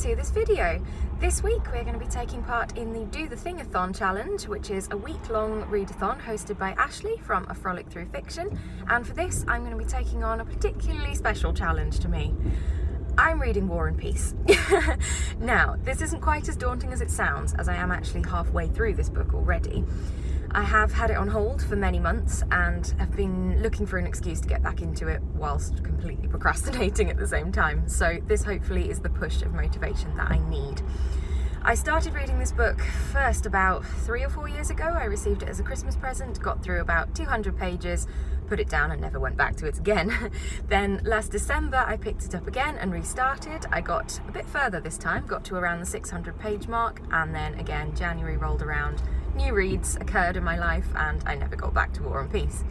to this video. This week we're going to be taking part in the Do-The-Thing-A-Thon challenge, which is a week-long readathon hosted by Ashley from A Frolic Through Fiction, and for this I'm going to be taking on a particularly special challenge to me. I'm reading War and Peace. Now, this isn't quite as daunting as it sounds, as I am actually halfway through this book already. I have had it on hold for many months and have been looking for an excuse to get back into it whilst completely procrastinating at the same time. So this hopefully is the push of motivation that I need. I started reading this book first about 3 or 4 years ago. I received it as a Christmas present, got through about 200 pages, put it down and never went back to it again. Then last December I picked it up again and restarted. I got a bit further this time, got to around the 600 page mark, and then again January rolled around, new reads occurred in my life and I never got back to War and Peace.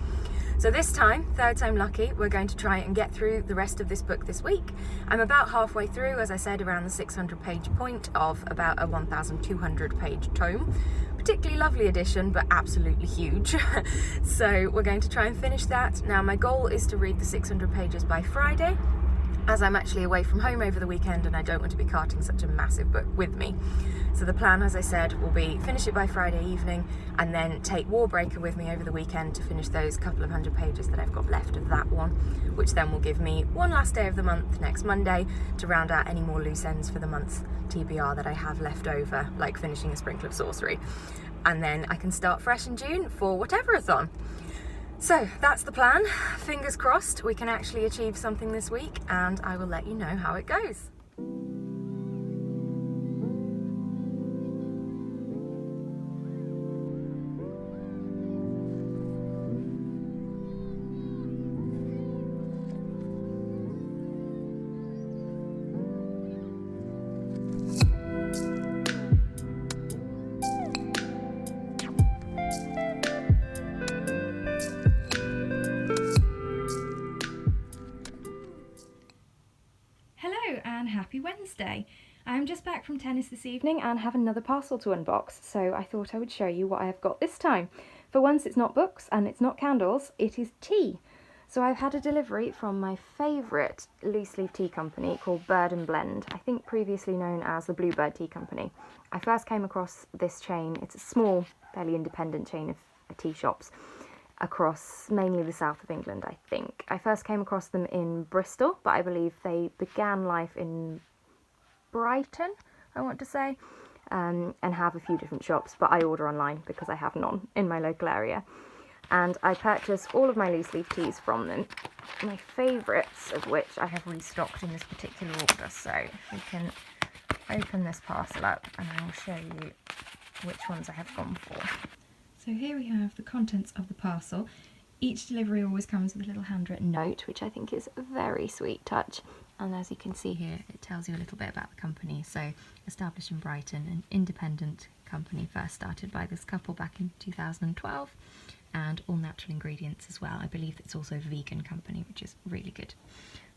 So this time, third time lucky, we're going to try and get through the rest of this book this week. I'm about halfway through, as I said, around the 600 page point of about a 1,200 page tome. Particularly lovely edition, but absolutely huge. So we're going to try and finish that. Now my goal is to read the 600 pages by Friday, as I'm actually away from home over the weekend and I don't want to be carting such a massive book with me. So the plan, as I said, will be finish it by Friday evening and then take Warbreaker with me over the weekend to finish those couple of 100 pages that I've got left of that one, which then will give me one last day of the month next Monday to round out any more loose ends for the month's TBR that I have left over, like finishing A Sprinkle of Sorcery. And then I can start fresh in June for whatever-a-thon. So that's the plan. Fingers crossed we can actually achieve something this week, and I will let you know how it goes. Happy Wednesday. I'm just back from tennis this evening and have another parcel to unbox, so I thought I would show you what I have got this time. For once it's not books and it's not candles, it is tea. So I've had a delivery from my favourite loose leaf tea company called Bird and Blend, I think previously known as the Bluebird Tea Company. I first came across this chain. It's a small, fairly independent chain of tea shops across mainly the south of England, I think. I first came across them in Bristol, but I believe they began life in Brighton, I want to say, and have a few different shops, but I order online because I have none in my local area. And I purchase all of my loose leaf teas from them, my favourites of which I have restocked in this particular order. So if we can open this parcel up and I will show you which ones I have gone for. So here we have the contents of the parcel. Each delivery always comes with a little handwritten note, which I think is a very sweet touch. And as you can see here, it tells you a little bit about the company. So, established in Brighton, an independent company first started by this couple back in 2012, and all natural ingredients as well. I believe it's also a vegan company, which is really good.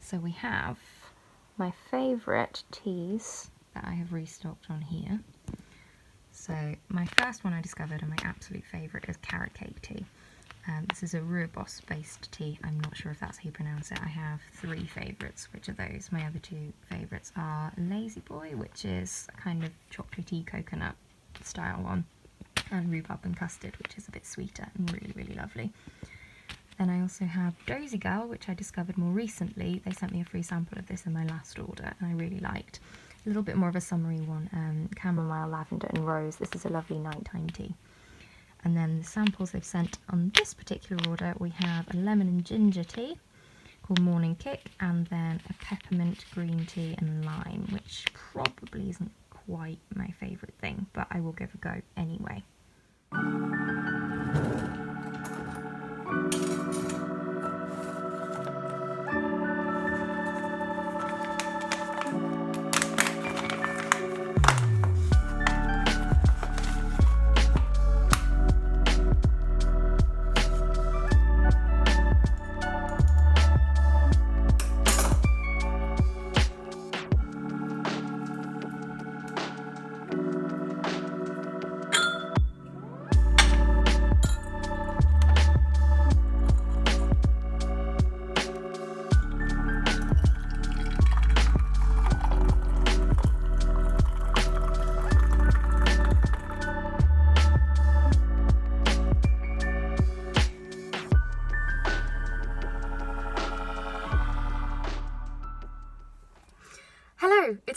So we have my favourite teas that I have restocked on here. So my first one I discovered, and my absolute favourite, is carrot cake tea. This is a rooibos based tea. I'm not sure if that's how you pronounce it. I have 3 favourites, which are those. My other 2 favourites are Lazy Boy, which is a kind of chocolatey coconut style one, and rhubarb and custard, which is a bit sweeter and really, really lovely. Then I also have Dozy Girl, which I discovered more recently. They sent me a free sample of this in my last order, and I really liked. A little bit more of a summery one, chamomile, lavender and rose. This is a lovely nighttime tea. And then the samples they've sent on this particular order, we have a lemon and ginger tea called Morning Kick, and then a peppermint green tea and lime, which probably isn't quite my favourite thing, but I will give a go anyway.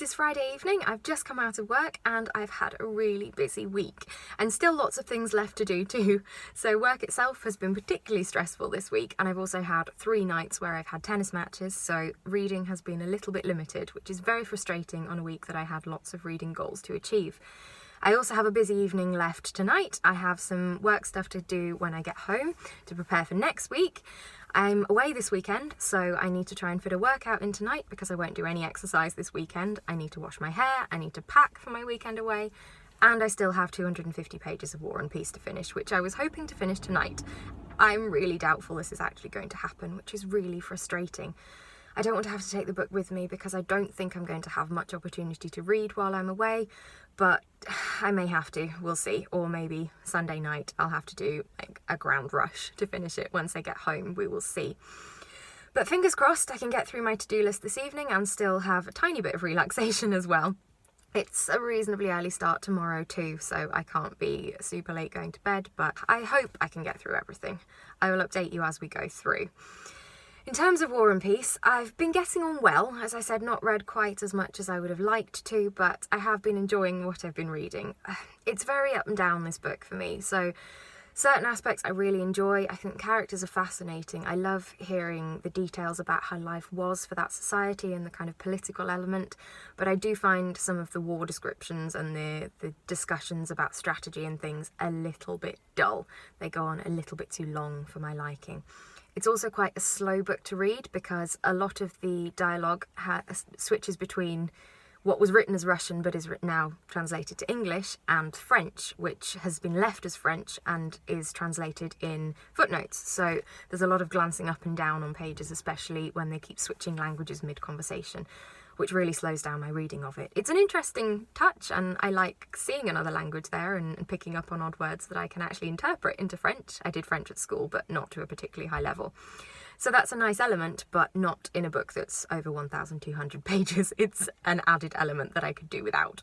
is Friday evening, I've just come out of work and I've had a really busy week and still lots of things left to do too. So work itself has been particularly stressful this week, and I've also had 3 nights where I've had tennis matches, so reading has been a little bit limited, which is very frustrating on a week that I had lots of reading goals to achieve. I also have a busy evening left tonight. I have some work stuff to do when I get home to prepare for next week. I'm away this weekend, so I need to try and fit a workout in tonight because I won't do any exercise this weekend. I need to wash my hair, I need to pack for my weekend away, and I still have 250 pages of War and Peace to finish, which I was hoping to finish tonight. I'm really doubtful this is actually going to happen, which is really frustrating. I don't want to have to take the book with me because I don't think I'm going to have much opportunity to read while I'm away, but I may have to, we'll see. Or maybe Sunday night I'll have to do like a ground rush to finish it once I get home, we will see. But fingers crossed I can get through my to-do list this evening and still have a tiny bit of relaxation as well. It's a reasonably early start tomorrow too, so I can't be super late going to bed, but I hope I can get through everything. I will update you as we go through. In terms of War and Peace, I've been getting on well. As I said, not read quite as much as I would have liked to, but I have been enjoying what I've been reading. It's very up and down, this book, for me, so certain aspects I really enjoy. I think the characters are fascinating. I love hearing the details about how life was for that society and the kind of political element, but I do find some of the war descriptions and the discussions about strategy and things a little bit dull. They go on a little bit too long for my liking. It's also quite a slow book to read because a lot of the dialogue switches between what was written as Russian but is now translated to English, and French, which has been left as French and is translated in footnotes. So there's a lot of glancing up and down on pages, especially when they keep switching languages mid-conversation, which really slows down my reading of it. It's an interesting touch, and I like seeing another language there and picking up on odd words that I can actually interpret into French. I did French at school, but not to a particularly high level. So that's a nice element, but not in a book that's over 1,200 pages. It's an added element that I could do without.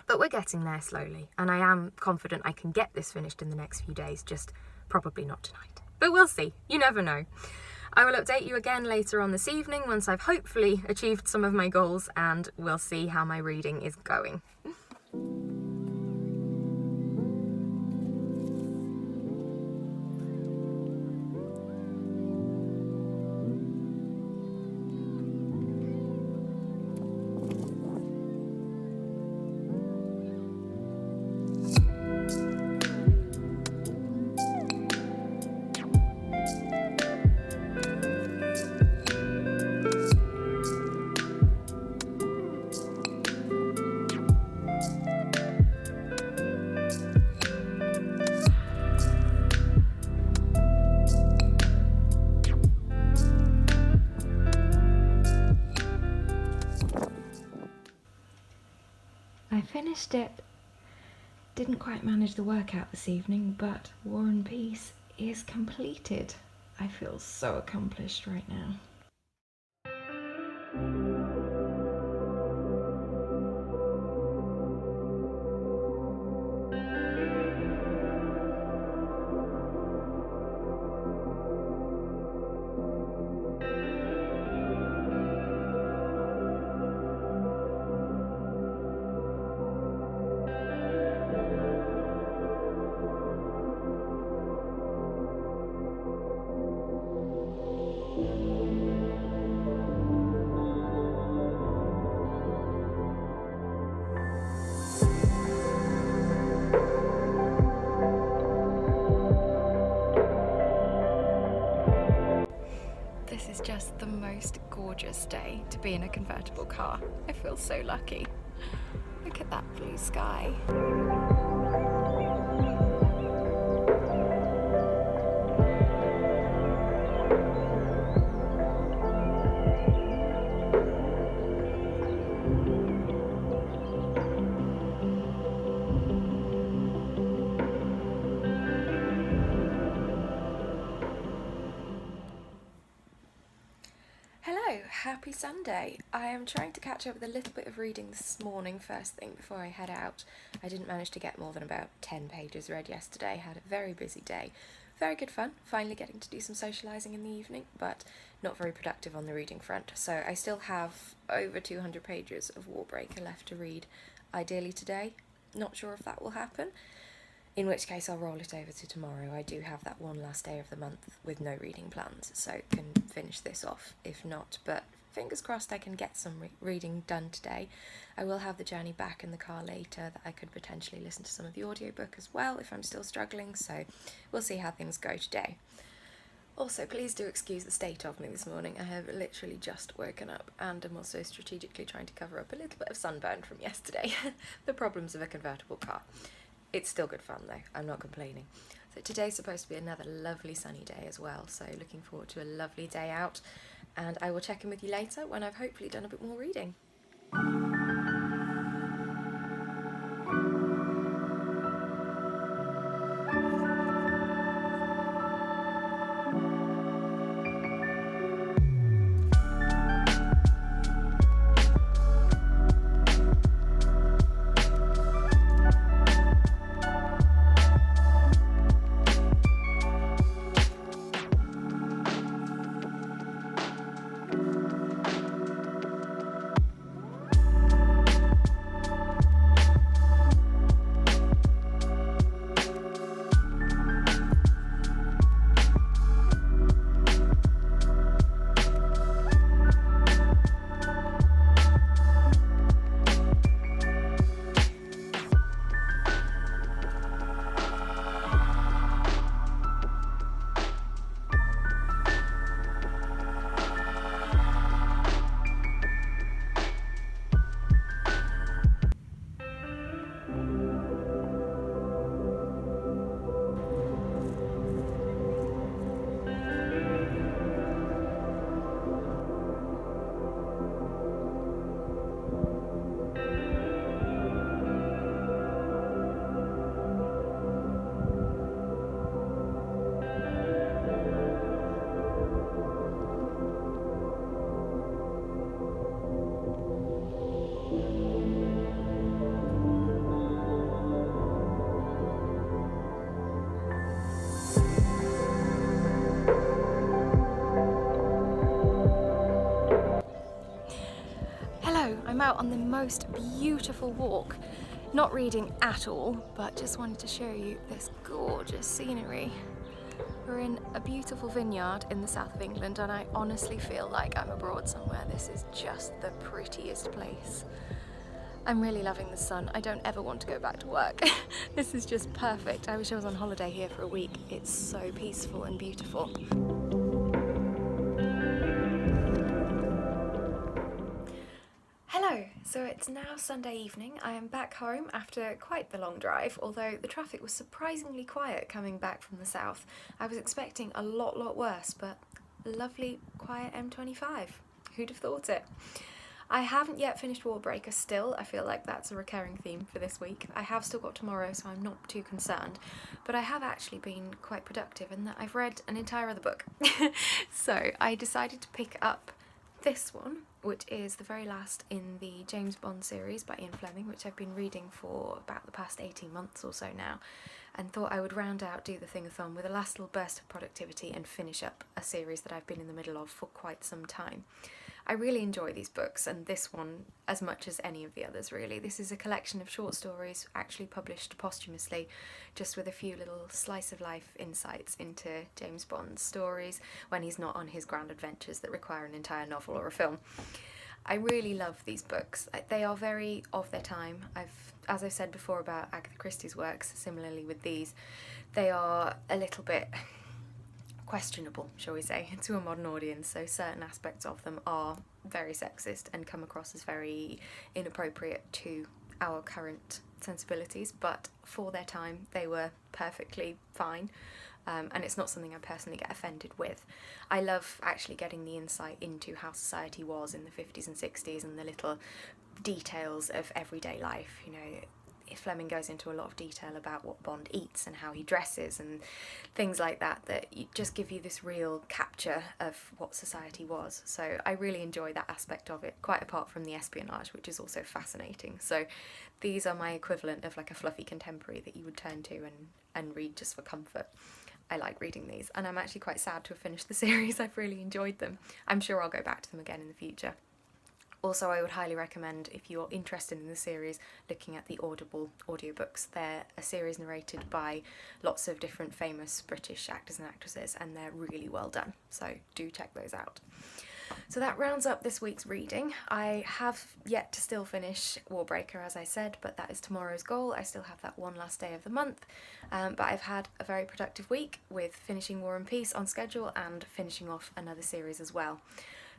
But we're getting there slowly, and I am confident I can get this finished in the next few days, just probably not tonight. But we'll see, you never know. I will update you again later on this evening once I've hopefully achieved some of my goals, and we'll see how my reading is going. I finished it. Didn't quite manage the workout this evening, but War and Peace is completed. I feel so accomplished right now. This is just the most gorgeous day to be in a convertible car. I feel so lucky. Look at that blue sky. Happy Sunday. I am trying to catch up with a little bit of reading this morning first thing before I head out. I didn't manage to get more than about 10 pages read yesterday, had a very busy day. very good fun, finally getting to do some socialising in the evening, but not very productive on the reading front. So I still have over 200 pages of Warbreaker left to read, ideally today. Not sure if that will happen, in which case I'll roll it over to tomorrow. I do have that one last day of the month with no reading plans, so can finish this off if not, but fingers crossed I can get some reading done today. I will have the journey back in the car later that I could potentially listen to some of the audiobook as well if I'm still struggling, so we'll see how things go today. Also, please do excuse the state of me this morning. I have literally just woken up and I'm also strategically trying to cover up a little bit of sunburn from yesterday. The problems of a convertible car. It's still good fun though, I'm not complaining. So today's supposed to be another lovely sunny day as well, so looking forward to a lovely day out, and I will check in with you later when I've hopefully done a bit more reading. I'm out on the most beautiful walk, not reading at all, but just wanted to show you this gorgeous scenery. We're in a beautiful vineyard in the south of England and I honestly feel like I'm abroad somewhere. This is just the prettiest place. I'm really loving the sun. I don't ever want to go back to work. This is just perfect. I wish I was on holiday here for a week. It's so peaceful and beautiful. Hello, so it's now Sunday evening. I am back home after quite the long drive, although the traffic was surprisingly quiet coming back from the south. I was expecting a lot worse, but lovely quiet M25. Who'd have thought it? I haven't yet finished Warbreaker still. I feel like that's a recurring theme for this week. I have still got tomorrow, so I'm not too concerned, but I have actually been quite productive in that I've read an entire other book. So I decided to pick up this one, which is the very last in the James Bond series by Ian Fleming, which I've been reading for about the past 18 months or so now, and thought I would round out Do-The-Thing-A-Thon with a last little burst of productivity and finish up a series that I've been in the middle of for quite some time. I really enjoy these books, and this one as much as any of the others really. This is a collection of short stories actually published posthumously, just with a few little slice of life insights into James Bond's stories when he's not on his grand adventures that require an entire novel or a film. I really love these books. They are very of their time. As I've said before about Agatha Christie's works, similarly with these, they are a little bit questionable, shall we say, to a modern audience, so certain aspects of them are very sexist and come across as very inappropriate to our current sensibilities, but for their time they were perfectly fine, and it's not something I personally get offended with. I love actually getting the insight into how society was in the 50s and 60s and the little details of everyday life. You know, Fleming goes into a lot of detail about what Bond eats and how he dresses and things like that just give you this real capture of what society was. So I really enjoy that aspect of it, quite apart from the espionage, which is also fascinating. So these are my equivalent of like a fluffy contemporary that you would turn to and read just for comfort. I like reading these, and I'm actually quite sad to have finished the series. I've really enjoyed them. I'm sure I'll go back to them again in the future. Also, I would highly recommend, if you're interested in the series, looking at the Audible audiobooks. They're a series narrated by lots of different famous British actors and actresses, and they're really well done, so do check those out. So that rounds up this week's reading. I have yet to still finish Warbreaker, as I said, but that is tomorrow's goal. I still have that one last day of the month, but I've had a very productive week with finishing War and Peace on schedule and finishing off another series as well.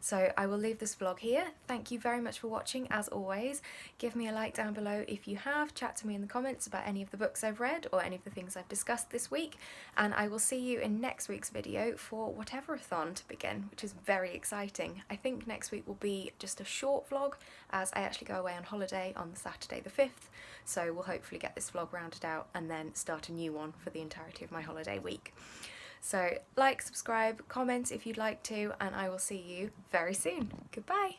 So I will leave this vlog here. Thank you very much for watching, as always. Give me a like down below if you have. Chat to me in the comments about any of the books I've read or any of the things I've discussed this week. And I will see you in next week's video for Whatever-a-thon to begin, which is very exciting. I think next week will be just a short vlog, as I actually go away on holiday on Saturday the 5th. So we'll hopefully get this vlog rounded out and then start a new one for the entirety of my holiday week. So like, subscribe, comment if you'd like to, and I will see you very soon. Goodbye!